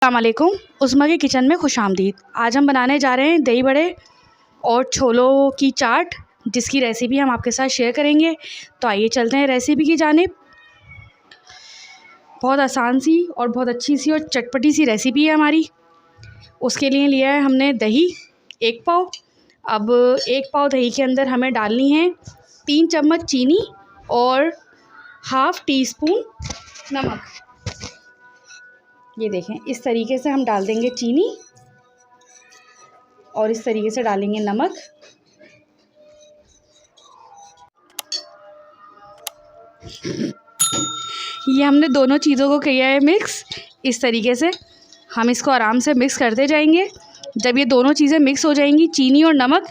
अस्सलामुअलैकुम। उस्मा के किचन में खुशामदीद। आज हम बनाने जा रहे हैं दही बड़े और छोलों की चाट, जिसकी रेसिपी हम आपके साथ शेयर करेंगे। तो आइए चलते हैं रेसिपी की जानिब। बहुत आसान सी और बहुत अच्छी सी और चटपटी सी रेसिपी है हमारी। उसके लिए लिया है हमने दही 1 पाव। अब 1 पाव दही के अंदर हमें डालनी है 3 चम्मच चीनी और ½ टीस्पून नमक। ये देखें, इस तरीके से हम डाल देंगे चीनी और इस तरीके से डालेंगे नमक। ये हमने दोनों चीज़ों को किया है मिक्स। इस तरीके से हम इसको आराम से मिक्स करते जाएंगे। जब ये दोनों चीज़ें मिक्स हो जाएंगी, चीनी और नमक,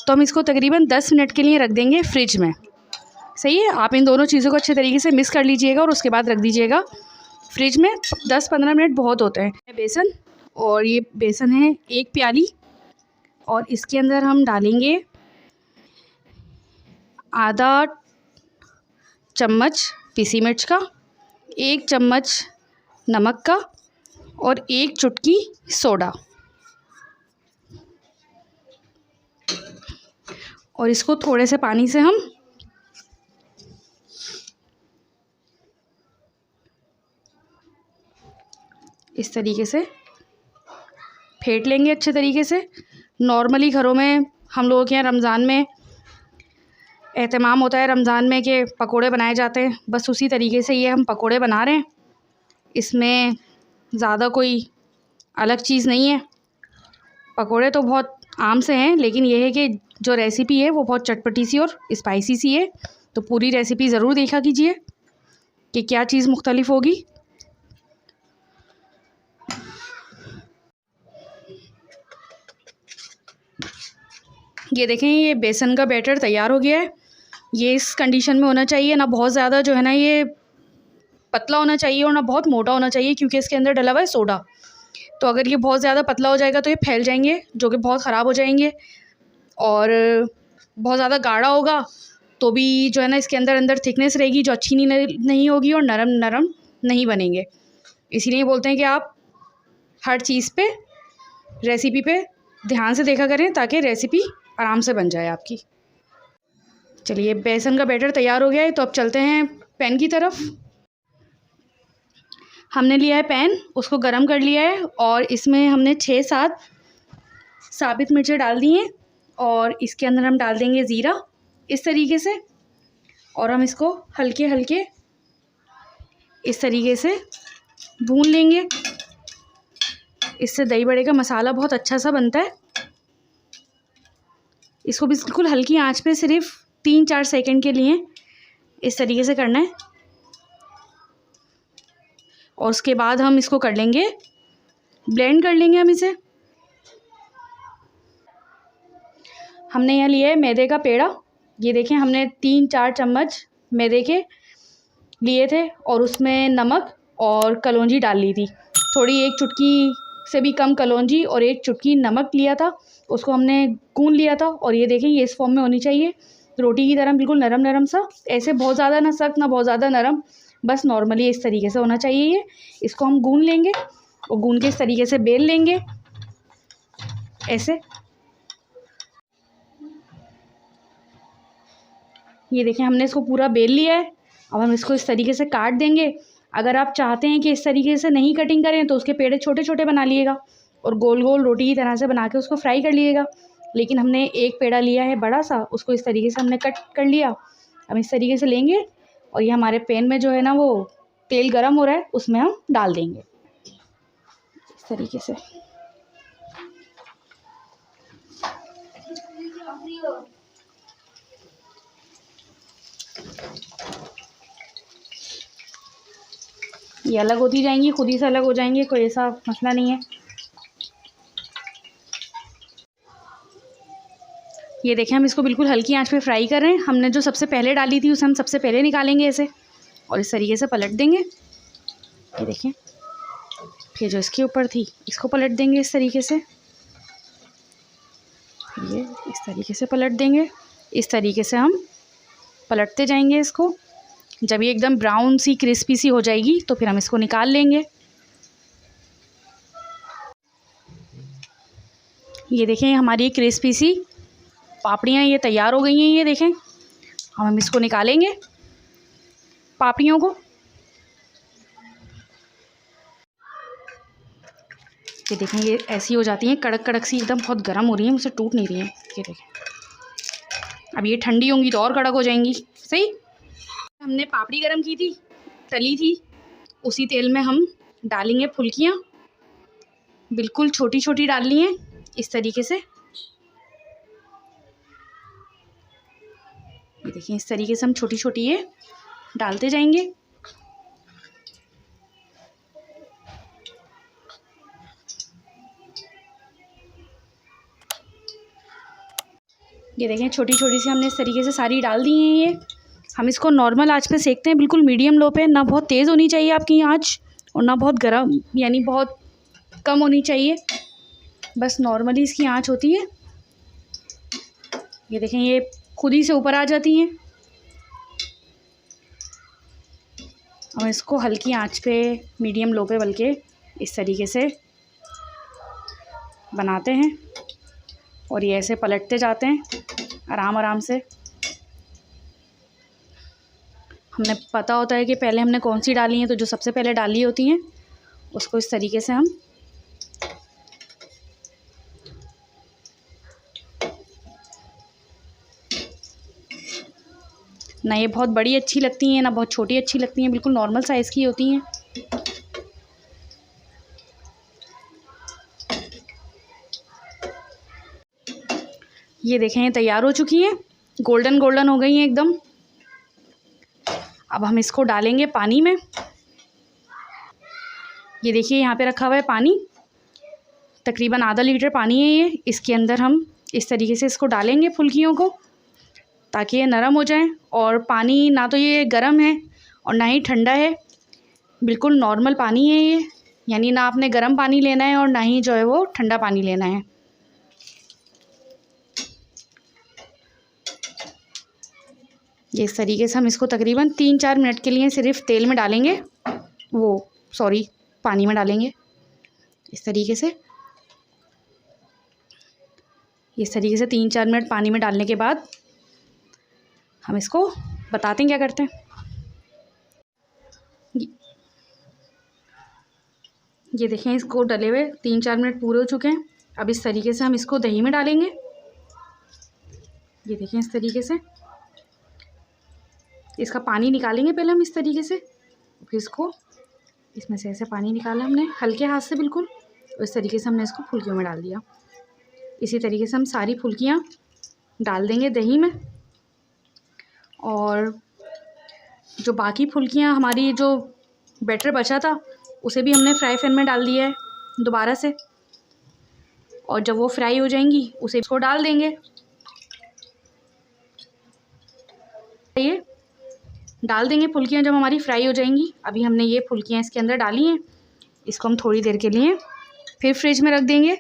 तो हम इसको तकरीबन 10 मिनट के लिए रख देंगे फ्रिज में। सही है, आप इन दोनों चीज़ों को अच्छे तरीके से मिक्स कर लीजिएगा और उसके बाद रख दीजिएगा फ्रिज में। 10-15 मिनट बहुत होते हैं। बेसन, और ये बेसन है 1 प्याली, और इसके अंदर हम डालेंगे ½ चम्मच पीसी मिर्च का, 1 चम्मच नमक का और 1 चुटकी सोडा। और इसको थोड़े से पानी से हम इस तरीके से फेंट लेंगे अच्छे तरीके से। नॉर्मली घरों में हम लोगों के यहाँ रमज़ान में एहतमाम होता है, रमज़ान में कि पकोड़े बनाए जाते हैं, बस उसी तरीके से ये हम पकोड़े बना रहे हैं। इसमें ज़्यादा कोई अलग चीज़ नहीं है। पकोड़े तो बहुत आम से हैं, लेकिन ये है कि जो रेसिपी है वो बहुत चटपटी सी और स्पाइसी सी है। तो पूरी रेसिपी ज़रूर देखा कीजिए कि क्या चीज़ मुख्तलिफ होगी। ये देखें, ये बेसन का बैटर तैयार हो गया है। ये इस कंडीशन में होना चाहिए, ना बहुत ज़्यादा जो है ना ये पतला होना चाहिए और ना बहुत मोटा होना चाहिए, क्योंकि इसके अंदर डला हुआ है सोडा। तो अगर ये बहुत ज़्यादा पतला हो जाएगा तो ये फैल जाएंगे, जो कि बहुत ख़राब हो जाएंगे। और बहुत ज़्यादा गाढ़ा होगा तो भी जो है ना इसके अंदर थिकनेस रहेगी, जो अच्छी नहीं होगी, और नरम नरम नहीं बनेंगे। इसीलिए बोलते हैं कि आप हर चीज़ पे, रेसिपी पे ध्यान से देखा करें, ताकि रेसिपी आराम से बन जाए आपकी। चलिए, बेसन का बैटर तैयार हो गया है, तो अब चलते हैं पैन की तरफ। हमने लिया है पैन, उसको गरम कर लिया है, और इसमें हमने 6-7 साबित मिर्चें डाल दी हैं, और इसके अंदर हम डाल देंगे ज़ीरा इस तरीके से। और हम इसको हल्के हल्के इस तरीके से भून लेंगे। इससे दही बड़े का मसाला बहुत अच्छा सा बनता है। इसको बिल्कुल हल्की आंच पे सिर्फ 3-4 सेकंड के लिए इस तरीके से करना है, और उसके बाद हम इसको कर लेंगे, ब्लेंड कर लेंगे हम इसे। हमने यहाँ लिया है मैदे का पेड़ा। ये देखें, हमने 3-4 चम्मच मैदे के लिए थे, और उसमें नमक और कलौंजी डाल ली थी थोड़ी, 1 चुटकी से भी कम कलौंजी और 1 चुटकी नमक लिया था। उसको हमने गूंद लिया था, और ये देखें, ये इस फॉर्म में होनी चाहिए, रोटी की तरह बिल्कुल नरम नरम सा। ऐसे बहुत ज़्यादा ना सख्त, ना बहुत ज़्यादा नरम, बस नॉर्मली इस तरीके से होना चाहिए ये। इसको हम गूंद लेंगे और गूंद के इस तरीके से बेल लेंगे ऐसे। ये देखें, हमने इसको पूरा बेल लिया है। अब हम इसको इस तरीके से काट देंगे। अगर आप चाहते हैं कि इस तरीके से नहीं कटिंग करें, तो उसके पेड़े छोटे छोटे बना लिएगा और गोल गोल रोटी की तरह से बना के उसको फ्राई कर लीजिएगा। लेकिन हमने एक पेड़ा लिया है बड़ा सा, उसको इस तरीके से हमने कट कर लिया। हम इस तरीके से लेंगे, और ये हमारे पैन में जो है ना वो तेल गरम हो रहा है, उसमें हम डाल देंगे इस तरीके से। ये अलग होती जाएंगी, खुद ही से अलग हो जाएंगे, कोई ऐसा मसला नहीं है। ये देखें, हम इसको बिल्कुल हल्की आंच पे फ्राई कर रहे हैं। हमने जो सबसे पहले डाली थी उसे हम सबसे पहले निकालेंगे ऐसे, और इस तरीके से पलट देंगे। ये देखें, फिर जो इसके ऊपर थी इसको पलट देंगे इस तरीके से। ये इस तरीके से पलट देंगे। इस तरीके से हम पलटते जाएंगे इसको। जब ये एकदम ब्राउन सी क्रिस्पी सी हो जाएगी तो फिर हम इसको निकाल लेंगे। ये देखें हमारी क्रिस्पी सी पापड़ियाँ ये तैयार हो गई हैं। ये देखें, हम इसको निकालेंगे पापड़ियों को। ये देखें ये ऐसी हो जाती हैं कड़क कड़क सी, एकदम बहुत गर्म हो रही हैं, मुझसे टूट नहीं रही हैं। ये देखें, अब ये ठंडी होंगी तो और कड़क हो जाएंगी। सही, हमने पापड़ी गरम की थी, तली थी, उसी तेल में हम डालेंगे फुल्कियाँ। बिल्कुल छोटी छोटी डालनी है इस तरीके से। ये देखिए इस तरीके से हम छोटी छोटी ये डालते जाएंगे। ये देखें छोटी छोटी सी हमने इस तरीके से सारी डाल दी हैं। ये हम इसको नॉर्मल आंच पे सेकते हैं, बिल्कुल मीडियम लो पे। ना बहुत तेज़ होनी चाहिए आपकी आंच और ना बहुत गर्म, यानी बहुत कम होनी चाहिए, बस नॉर्मली इसकी आंच होती है। ये देखें ये खुद ही से ऊपर आ जाती हैं। और इसको हल्की आंच पे, मीडियम लो पे बल्कि, इस तरीके से बनाते हैं और ये ऐसे पलटते जाते हैं आराम आराम से। हमने पता होता है कि पहले हमने कौन सी डाली है, तो जो सबसे पहले डाली होती हैं उसको इस तरीके से हम ना ये बहुत बड़ी अच्छी लगती हैं ना बहुत छोटी अच्छी लगती हैं, बिल्कुल नॉर्मल साइज़ की होती हैं। ये देखें ये तैयार हो चुकी हैं, गोल्डन गोल्डन हो गई हैं एकदम। अब हम इसको डालेंगे पानी में। ये देखिए यहाँ पे रखा हुआ है पानी, तकरीबन आधा लीटर पानी है ये। इसके अंदर हम इस तरीके से इसको डालेंगे फुल्कियों को, ताकि ये नरम हो जाएं। और पानी ना तो ये गर्म है और ना ही ठंडा है, बिल्कुल नॉर्मल पानी है ये, यानी ना आपने गर्म पानी लेना है और ना ही जो है वो ठंडा पानी लेना है। ये इस तरीके से हम इसको तकरीबन 3-4 मिनट के लिए सिर्फ तेल में डालेंगे, पानी में डालेंगे इस तरीके से। इस तरीके से 3-4 मिनट पानी में डालने के बाद हम इसको बताते हैं क्या करते हैं। ये देखें इसको डले हुए 3-4 मिनट पूरे हो चुके हैं। अब इस तरीके से हम इसको दही में डालेंगे। ये देखें इस तरीके से इसका पानी निकालेंगे पहले हम इस तरीके से, फिर इसको इसमें से ऐसे पानी निकाला हमने हल्के हाथ से बिल्कुल, और इस तरीके से हमने इसको फुल्कियों में डाल दिया। इसी तरीके से हम सारी फुल्कियाँ डाल देंगे दही में। और जो बाकी फुल्कियाँ हमारी जो बैटर बचा था उसे भी हमने फ्राई पैन में डाल दिया है दोबारा से, और जब वो फ्राई हो जाएंगी उसे इसको डाल देंगे। ये डाल देंगे फुल्कियाँ जब हमारी फ्राई हो जाएंगी। अभी हमने ये फुल्कियाँ इसके अंदर डाली हैं, इसको हम थोड़ी देर के लिए फिर फ्रिज में रख देंगे।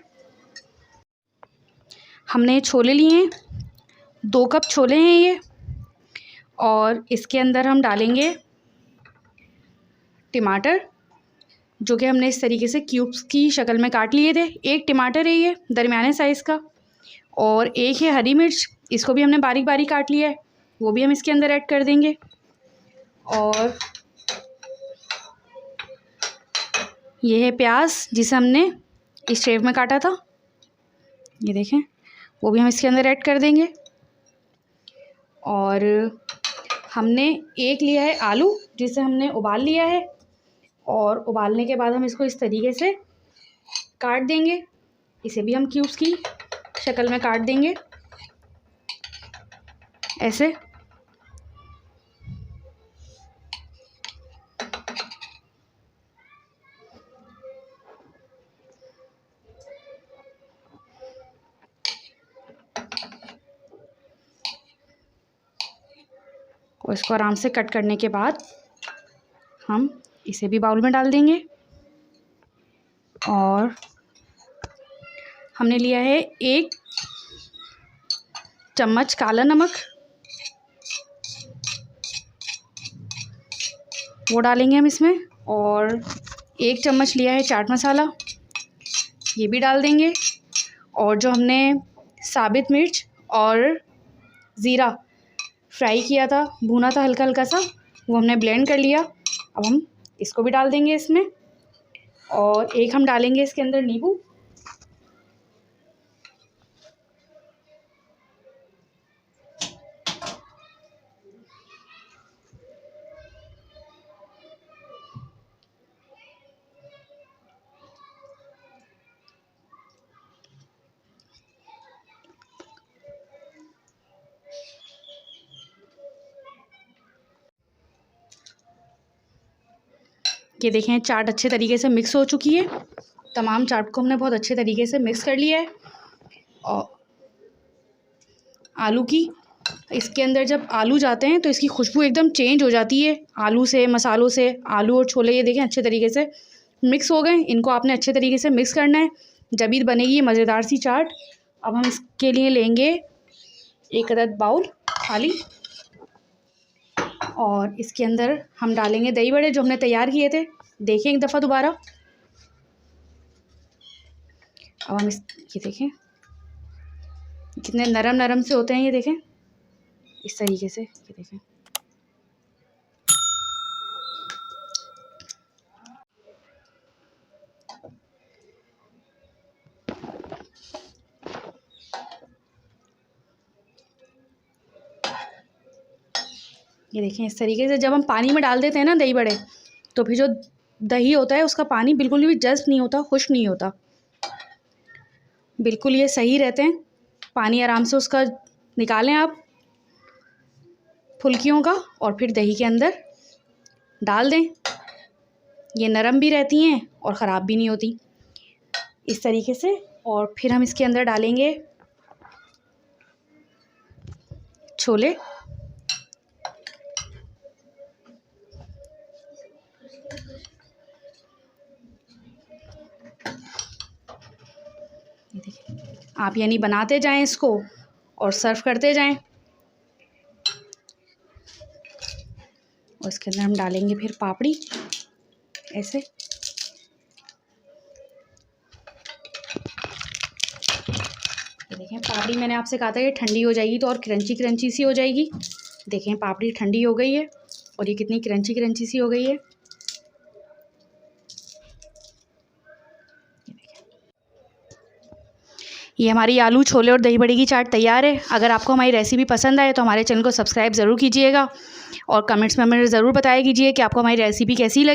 हमने छोले लिए हैं, 2 कप छोले हैं ये, और इसके अंदर हम डालेंगे टमाटर, जो कि हमने इस तरीके से क्यूब्स की शक्ल में काट लिए थे। 1 टमाटर है ये दरमियाने साइज़ का, और 1 है हरी मिर्च, इसको भी हमने बारीक बारीक काट लिया है, वो भी हम इसके अंदर ऐड कर देंगे। और ये है प्याज जिसे हमने इस शेप में काटा था, ये देखें, वो भी हम इसके अंदर ऐड कर देंगे। और हमने 1 लिया है आलू, जिसे हमने उबाल लिया है, और उबालने के बाद हम इसको इस तरीके से काट देंगे। इसे भी हम क्यूब्स की शक्ल में काट देंगे ऐसे। और इसको आराम से कट करने के बाद हम इसे भी बाउल में डाल देंगे। और हमने लिया है 1 चम्मच काला नमक, वो डालेंगे हम इसमें। और 1 चम्मच लिया है चाट मसाला, ये भी डाल देंगे। और जो हमने साबित मिर्च और ज़ीरा फ्राई किया था, भुना था हल्का हल्का सा, वो हमने ब्लेंड कर लिया। अब हम इसको भी डाल देंगे इसमें, और एक हम डालेंगे इसके अंदर नींबू। ये देखें चाट अच्छे तरीके से मिक्स हो चुकी है। तमाम चाट को हमने बहुत अच्छे तरीके से मिक्स कर लिया है। और आलू की, इसके अंदर जब आलू जाते हैं तो इसकी खुशबू एकदम चेंज हो जाती है, आलू से, मसालों से। आलू और छोले ये देखें अच्छे तरीके से मिक्स हो गए। इनको आपने अच्छे तरीके से मिक्स करना है, जब ही बनेगी ये मज़ेदार सी चाट। अब हम इसके लिए लेंगे एक अदद बाउल खाली, और इसके अंदर हम डालेंगे दही बड़े जो हमने तैयार किए थे। देखें एक दफ़ा दोबारा। अब हम ये देखें कितने नरम नरम से होते हैं, ये देखें इस तरीके से, ये देखें। ये देखें इस तरीके से जब हम पानी में डाल देते हैं ना दही बड़े, तो फिर जो दही होता है उसका पानी बिल्कुल भी जज्ब नहीं होता, खुश्क नहीं होता, बिल्कुल ये सही रहते हैं। पानी आराम से उसका निकालें आप फुल्कियों का, और फिर दही के अंदर डाल दें। ये नरम भी रहती हैं और ख़राब भी नहीं होती इस तरीके से। और फिर हम इसके अंदर डालेंगे छोले। ये देखिए, आप यानी बनाते जाएं इसको और सर्व करते जाएं। और इसके अंदर हम डालेंगे फिर पापड़ी ऐसे। ये देखें पापड़ी, मैंने आपसे कहा था ये ठंडी हो जाएगी तो और क्रंची क्रंची सी हो जाएगी। देखें पापड़ी ठंडी हो गई है और ये कितनी क्रंची क्रंची सी हो गई है। ये हमारी आलू छोले और दही बड़े की चाट तैयार है। अगर आपको हमारी रेसिपी पसंद आए तो हमारे चैनल को सब्सक्राइब ज़रूर कीजिएगा, और कमेंट्स में हमें ज़रूर बताया कीजिए कि आपको हमारी रेसिपी कैसी लगी।